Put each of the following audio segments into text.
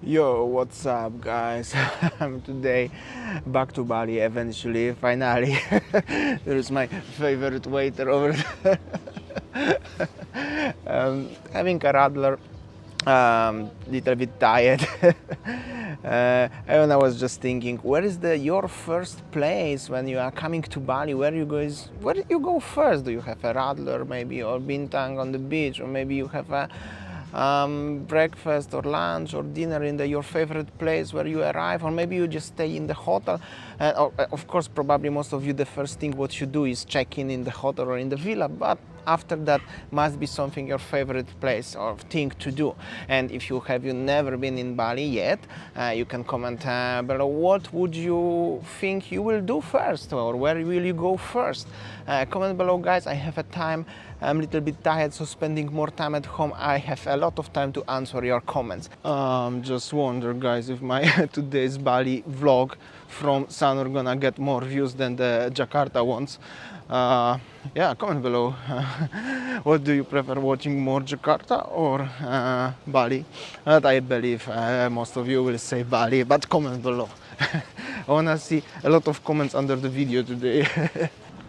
Yo, what's up, guys? I'm today back to Bali eventually, finally. There's my favorite waiter over there. Having a radler, little bit tired. And I was just thinking, where is your first place when you are coming to Bali? Where do you go first? Do you have a radler maybe, or bintang on the beach, or maybe you have a breakfast or lunch or dinner in your favorite place where you arrive, or maybe you just stay in the hotel. Of course, probably most of you, the first thing what you do is check in the hotel or in the villa, but after that must be something your favorite place or thing to do. And if you never been in Bali yet, you can comment below what would you think you will do first, or where will you go first. Comment below, guys. I have a time. I'm a little bit tired, so spending more time at home, I have a lot of time to answer your comments. Just wonder, guys, if my today's Bali vlog from Sanur gonna get more views than the Jakarta ones. Yeah, comment below. What do you prefer, watching more, Jakarta or Bali? And I believe most of you will say Bali, but comment below. I wanna see a lot of comments under the video today.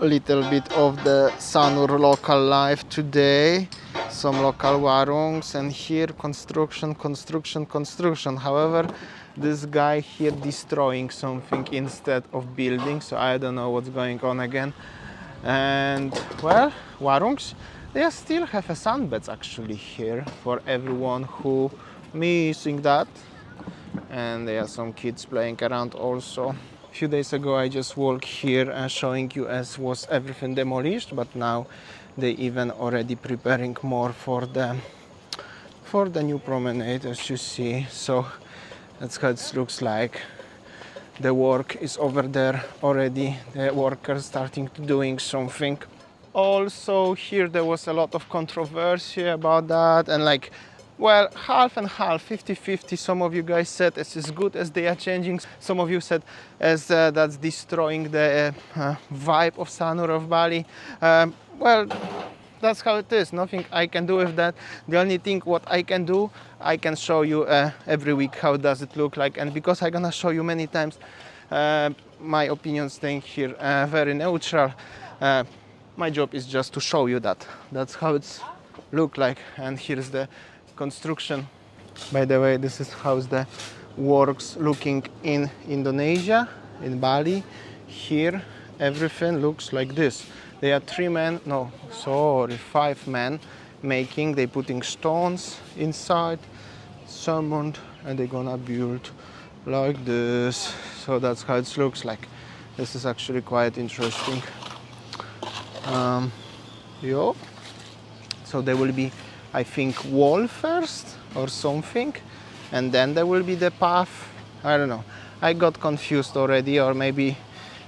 A little bit of the Sanur local life today, some local warungs, and here construction. However, this guy here destroying something instead of building, so I don't know what's going on again. And well, warungs, they still have a sunbeds actually here for everyone who missing that, and there are some kids playing around also. A few days ago I just walked here showing you as was everything demolished, but now they even already preparing more for the new promenade, as you see. So that's how it looks like. The work is over there already, the workers starting to doing something. Also here there was a lot of controversy about that, and like, well, half and half, 50-50. Some of you guys said it's as good as they are changing. Some of you said as that's destroying the vibe of Sanur, of Bali. Well, that's how it is. Nothing I can do with that. The only thing what I can do, I can show you every week how does it look like. And because I'm gonna show you many times, my opinion staying here very neutral. My job is just to show you that. That's how it's look like. And here's the construction. By the way, this is how the works looking in Indonesia, in Bali. Here everything looks like this. They are 5 men making. They putting stones inside, cement, and they're gonna build like this. So that's how it looks like. This is actually quite interesting. So there will be, I think, wall first or something, and then there will be the path. I don't know, I got confused already, or maybe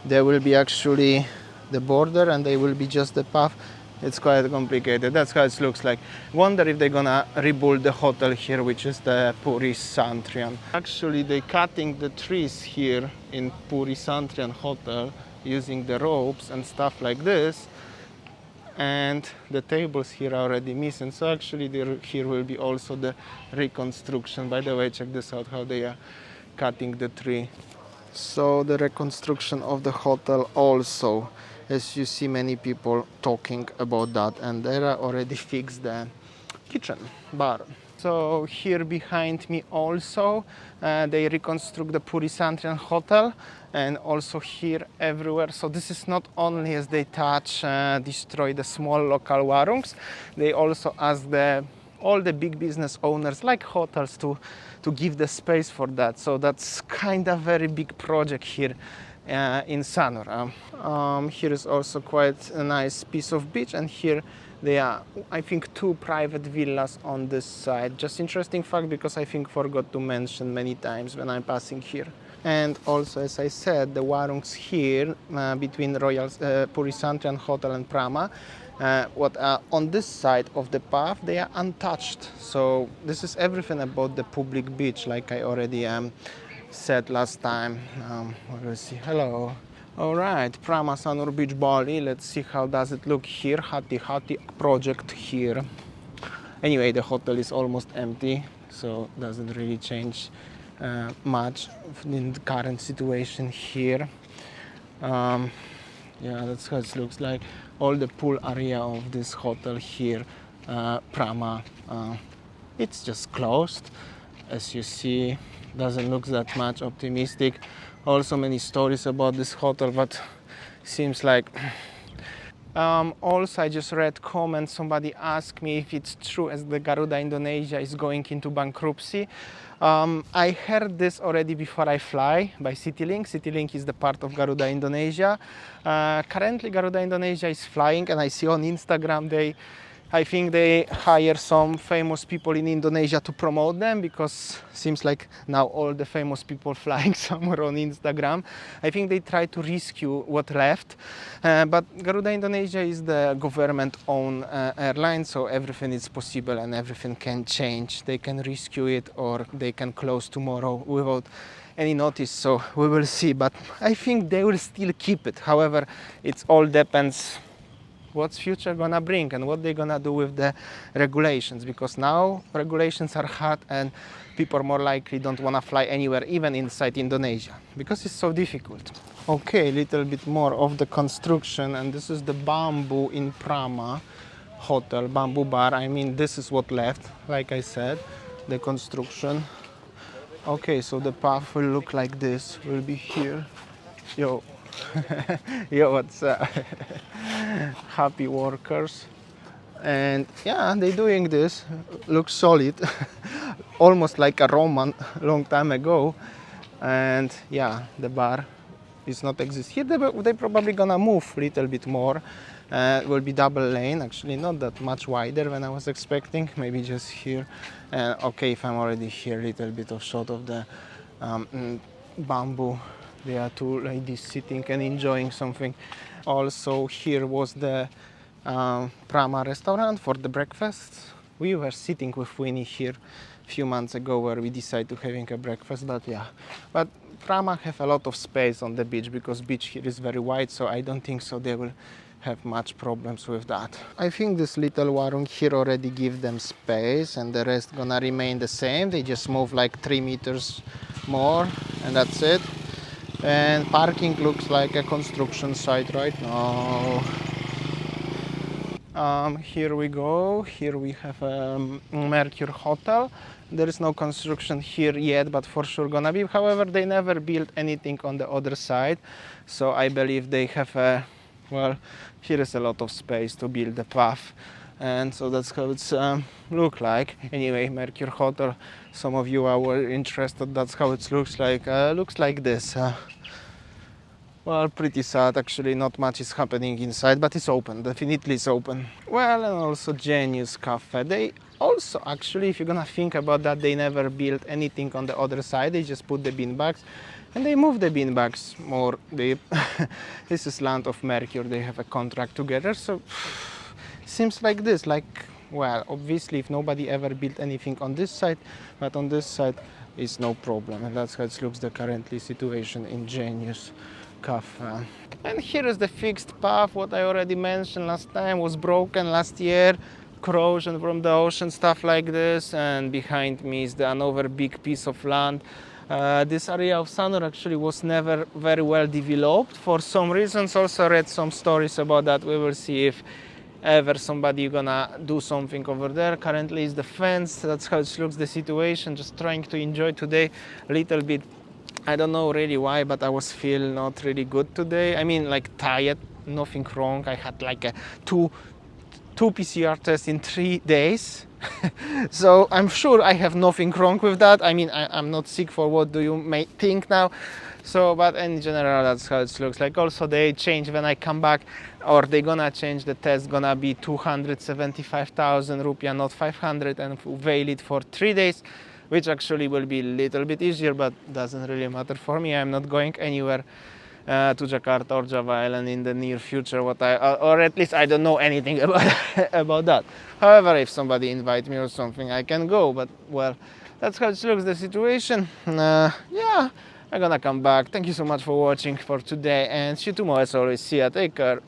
there will be actually the border and they will be just the path. It's quite complicated. That's how it looks like. Wonder if they're gonna rebuild the hotel here, which is the Puri Santrian. Actually, they're cutting the trees here in Puri Santrian hotel using the ropes and stuff like this, and the tables here are already missing. So actually here will be also the reconstruction. By the way, check this out, how they are cutting the tree. So the reconstruction of the hotel also, as you see, many people talking about that, and they are already fixed the kitchen bar. So here behind me also they reconstruct the Puri Santrian hotel, and also here everywhere. So this is not only as they destroy the small local warungs, they also ask all the big business owners like hotels to give the space for that. So that's kind of very big project here in Sanur. Here is also quite a nice piece of beach, and here there are, I think, 2 private villas on this side. Just interesting fact, because I think forgot to mention many times when I'm passing here. And also, as I said, the warungs here between Royal Puri Santrian Hotel and Prama, what are on this side of the path, they are untouched. So this is everything about the public beach, like I already said last time. We'll see. Hello. All right, Prama Sanur Beach, Bali. Let's see how does it look here. Hati project here. Anyway, the hotel is almost empty. so doesn't really change much in the current situation here. Yeah, that's how it looks like. All the pool area of this hotel here, Prama, it's just closed. As you see, doesn't look that much optimistic. Also many stories about this hotel, but seems like also I just read comments, somebody asked me if it's true as the Garuda Indonesia is going into bankruptcy. I heard this already before I fly by CityLink. CityLink is the part of Garuda Indonesia. Currently Garuda Indonesia is flying, and I see on Instagram I think they hire some famous people in Indonesia to promote them, because seems like now all the famous people flying somewhere on Instagram. I think they try to rescue what left, but Garuda Indonesia is the government-owned airline, so everything is possible and everything can change. They can rescue it or they can close tomorrow without any notice, so we will see. But I think they will still keep it. However, it all depends what's future gonna bring and what they're gonna do with the regulations, because now regulations are hard and people are more likely don't want to fly anywhere, even inside Indonesia, because it's so difficult. Okay, a little bit more of the construction, and this is the Bamboo in Prama hotel, Bamboo bar. I mean, this is what left, like I said, the construction. Okay, so the path will look like this, will be here. Yo. Yo, what's up? Happy workers. And yeah, they're doing this, looks solid. Almost like a Roman long time ago. And yeah, the bar is not exist here. They probably gonna move a little bit more. It will be double lane, actually not that much wider than I was expecting, maybe just here. And okay, if I'm already here, a little bit of shot of the Bamboo. There are two ladies sitting and enjoying something. Also here was the Prama restaurant for the breakfast. We were sitting with Winnie here a few months ago where we decided to having a breakfast, but yeah. But Prama have a lot of space on the beach, because beach here is very wide, so I don't think so they will have much problems with that. I think this little warung here already give them space, and the rest gonna remain the same. They just move like 3 meters more and that's it. And parking looks like a construction site right now. Here we go. Here we have a Mercure hotel. There is no construction here yet, but for sure gonna be. However, they never built anything on the other side, so I believe they have a, well, here is a lot of space to build the path, and so that's how it's look like. Anyway, Mercure hotel, some of you are interested, that's how it looks like this. Well, pretty sad actually, not much is happening inside, but it's open, definitely it's open. Well, and also Genius Cafe. They also, actually, if you're gonna think about that, they never built anything on the other side, they just put the bean bags and they move the bean bags more deep. This is Land of Mercure, they have a contract together, so seems like this, like, well, obviously if nobody ever built anything on this side, but on this side is no problem, and that's how it looks the currently situation in Genius Cafe. And here is the fixed path, what I already mentioned last time, was broken last year, corrosion from the ocean, stuff like this, and behind me is another big piece of land. This area of Sanur actually was never very well developed for some reasons. Also read some stories about that. We will see if ever somebody gonna do something over there. Currently is the fence, that's how it looks the situation. Just trying to enjoy today a little bit. I don't know really why, but I was feeling not really good today. I mean, like tired, nothing wrong. I had like a two PCR tests in 3 days. So I'm sure I have nothing wrong with that. I mean, I'm not sick, for what do you may think now. So, but in general, that's how it looks like. Also, they change when I come back, or they gonna change the test, gonna be 275,000 rupiah, not 500, and valid for 3 days, which actually will be a little bit easier, but doesn't really matter for me. I'm not going anywhere to Jakarta or Java Island in the near future, or at least I don't know anything about about that. However, if somebody invite me or something, I can go. But well, that's how it looks the situation. Yeah, I'm gonna come back. Thank you so much for watching for today, and see you tomorrow. As always, see ya. Take care.